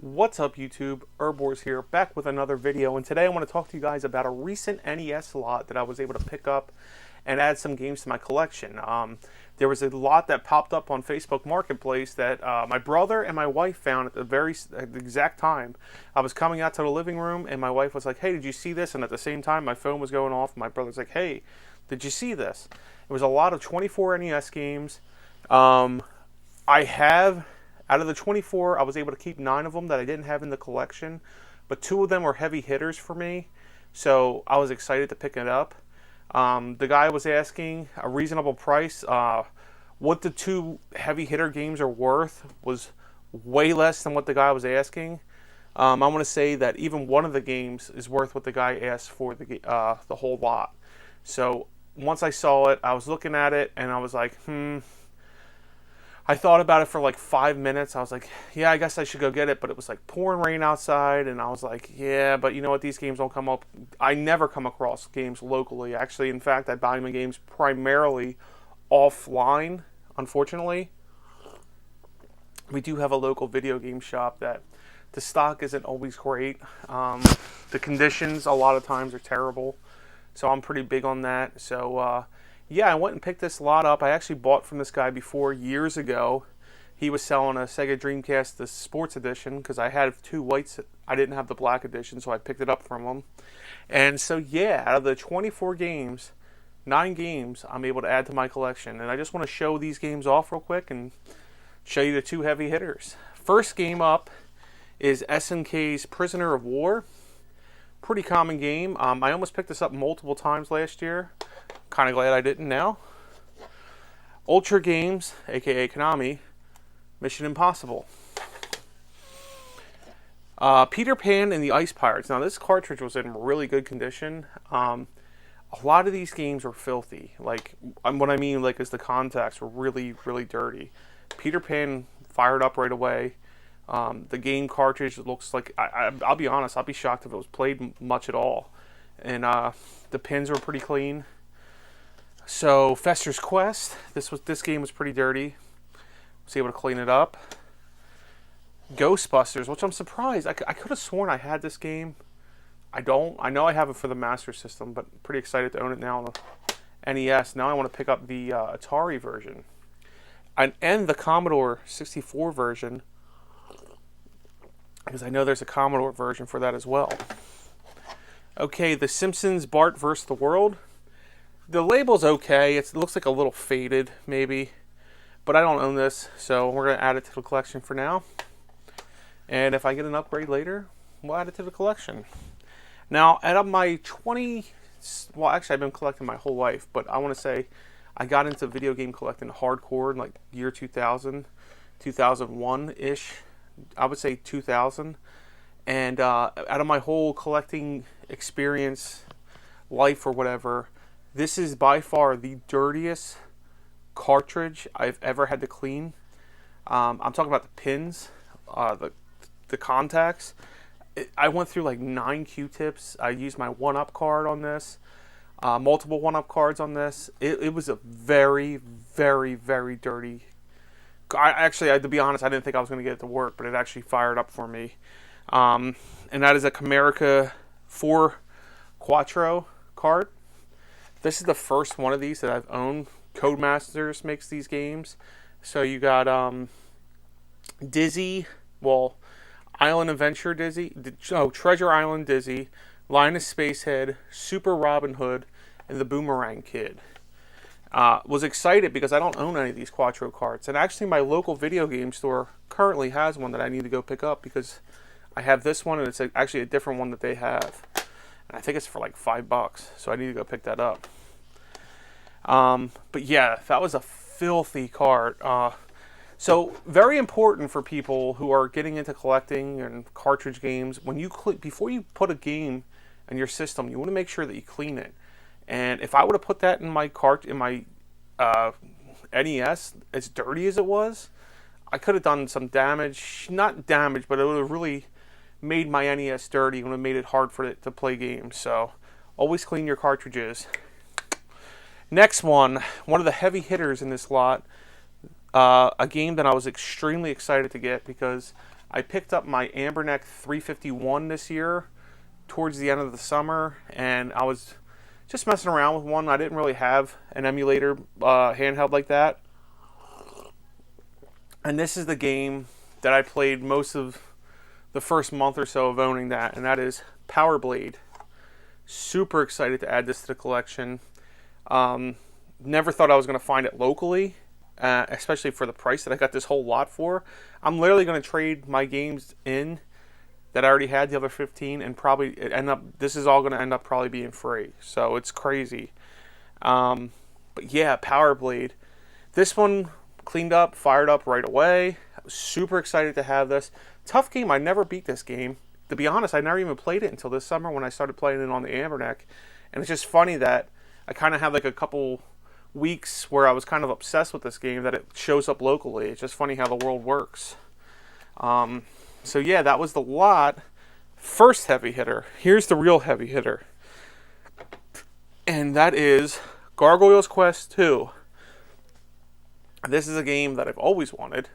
What's up YouTube, Erbwars here, back with another video, and today I want to talk to you guys about a recent NES lot that I was able to pick up and add some games to my collection. There was a lot that popped up on Facebook Marketplace that my brother and my wife found at the exact time. I was coming out to the living room and my wife was like, "Hey, did you see this?" And at the same time my phone was going off and my brother's like, "Hey, did you see this?" It was a lot of 24 NES games. I have Out of the 24, I was able to keep 9 of them that I didn't have in the collection, but 2 of them were heavy hitters for me, so I was excited to pick it up. The guy was asking a reasonable price. What the 2 heavy hitter games are worth was way less than what the guy was asking. I want to say that even one of the games is worth what the guy asked for the whole lot. So once I saw it, I was looking at it, and I was like, I thought about it for like 5 minutes. I was like, yeah, I guess I should go get it. But it was like pouring rain outside. And I was like, yeah, but you know what? These games don't come up. I never come across games locally. Actually, in fact, I buy my games primarily offline, unfortunately. We do have a local video game shop that the stock isn't always great. The conditions a lot of times are terrible. So I'm pretty big on that. So, yeah, I went and picked this lot up. I actually bought from this guy before years ago. He was selling a Sega Dreamcast, the Sports Edition, because I had 2 whites. I didn't have the black edition, so I picked it up from him. And so, yeah, out of the 24 games, 9 games I'm able to add to my collection. And I just want to show these games off real quick and show you the 2 heavy hitters. First game up is SNK's Prisoner of War. Pretty common game. I almost picked this up multiple times last year. Kind of glad I didn't now. Ultra Games, aka Konami, Mission Impossible. Peter Pan and the Ice Pirates. Now this cartridge was in really good condition. A lot of these games were filthy. Like, what I mean like is the contacts were really, really dirty. Peter Pan fired up right away. The game cartridge looks like, I'll be honest, I'll be shocked if it was played much at all. And the pins were pretty clean. So Fester's Quest, this game was pretty dirty. Was able to clean it up. Ghostbusters, which I'm surprised. I could have sworn I had this game. I don't. I know I have it for the Master System, but pretty excited to own it now on the NES. Now I want to pick up the Atari version and the Commodore 64 version, because I know there's a Commodore version for that as well. Okay, The Simpsons Bart vs. the World. The label's okay. It looks like a little faded, maybe. But I don't own this, so we're going to add it to the collection for now. And if I get an upgrade later, we'll add it to the collection. Now, out of my 20... Well, actually, I've been collecting my whole life, but I want to say I got into video game collecting hardcore in like year 2000, 2001-ish. I would say 2000. And out of my whole collecting experience, life or whatever, this is by far the dirtiest cartridge I've ever had to clean. I'm talking about the pins, the contacts. I went through like 9 Q-tips. I used my 1-up card on this, multiple 1-up cards on this. It was a very, very, very dirty. To be honest, I didn't think I was going to get it to work, but it actually fired up for me. And that is a Comerica 4 Quattro card. This is the first one of these that I've owned. Codemasters makes these games. So you got Dizzy, Island Adventure Dizzy, Treasure Island Dizzy, Linus Spacehead, Super Robin Hood, and the Boomerang Kid. Was excited because I don't own any of these Quattro cards. And actually my local video game store currently has one that I need to go pick up because I have this one and it's actually a different one that they have. And I think it's for like $5, so I need to go pick that up. But yeah, that was a filthy card. So very important for people who are getting into collecting and cartridge games. Before you put a game in your system, you want to make sure that you clean it. And if I would have put that in my NES, as dirty as it was, I could have done some damage. Not damage, but it would have really made my NES dirty and would have made it hard for it to play games. So always clean your cartridges. Next one of the heavy hitters in this lot, a game that I was extremely excited to get because I picked up my Amberneck 351 this year towards the end of the summer, and I was just messing around with one. I didn't really have an emulator handheld like that. And this is the game that I played most of the first month or so of owning that, and that is Power Blade. Super excited to add this to the collection. Never thought I was going to find it locally, especially for the price that I got this whole lot for. I'm literally going to trade my games in that I already had, the other 15, and probably this is all going to end up probably being free. So it's crazy. But yeah, Power Blade. This one cleaned up, fired up right away. I was super excited to have this. Tough game. I never beat this game. To be honest, I never even played it until this summer when I started playing it on the Amberneck. And it's just funny that I kind of had like a couple weeks where I was kind of obsessed with this game that it shows up locally. It's just funny how the world works. So yeah, that was the lot. First heavy hitter. Here's the real heavy hitter. And that is Gargoyles Quest 2. This is a game that I've always wanted.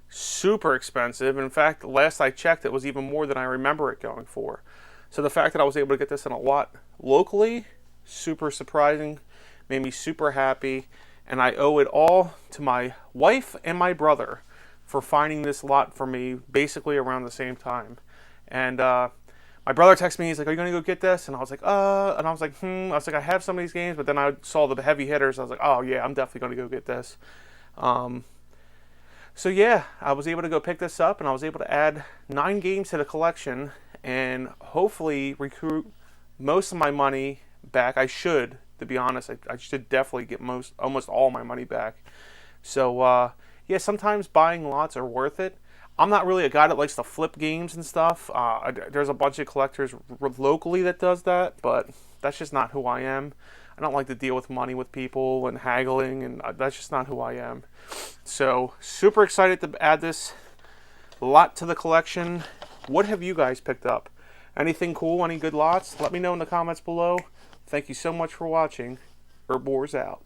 Super expensive. In fact, last I checked, it was even more than I remember it going for. So the fact that I was able to get this in a lot locally, super surprising, made me super happy. And I owe it all to my wife and my brother for finding this lot for me basically around the same time. And my brother texted me, he's like, "Are you going to go get this?" And I was like, and I was like, I was like, I have some of these games, but then I saw the heavy hitters. I was like, oh yeah, I'm definitely going to go get this. So yeah, I was able to go pick this up, and I was able to add 9 games to the collection and hopefully recoup most of my money back. I should, to be honest, I should definitely get almost all my money back. So yeah, sometimes buying lots are worth it. I'm not really a guy that likes to flip games and stuff. There's a bunch of collectors locally that does that, but that's just not who I am. I don't like to deal with money with people and haggling, and that's just not who I am. So, super excited to add this lot to the collection. What have you guys picked up? Anything cool? Any good lots? Let me know in the comments below. Thank you so much for watching. Erbwars out.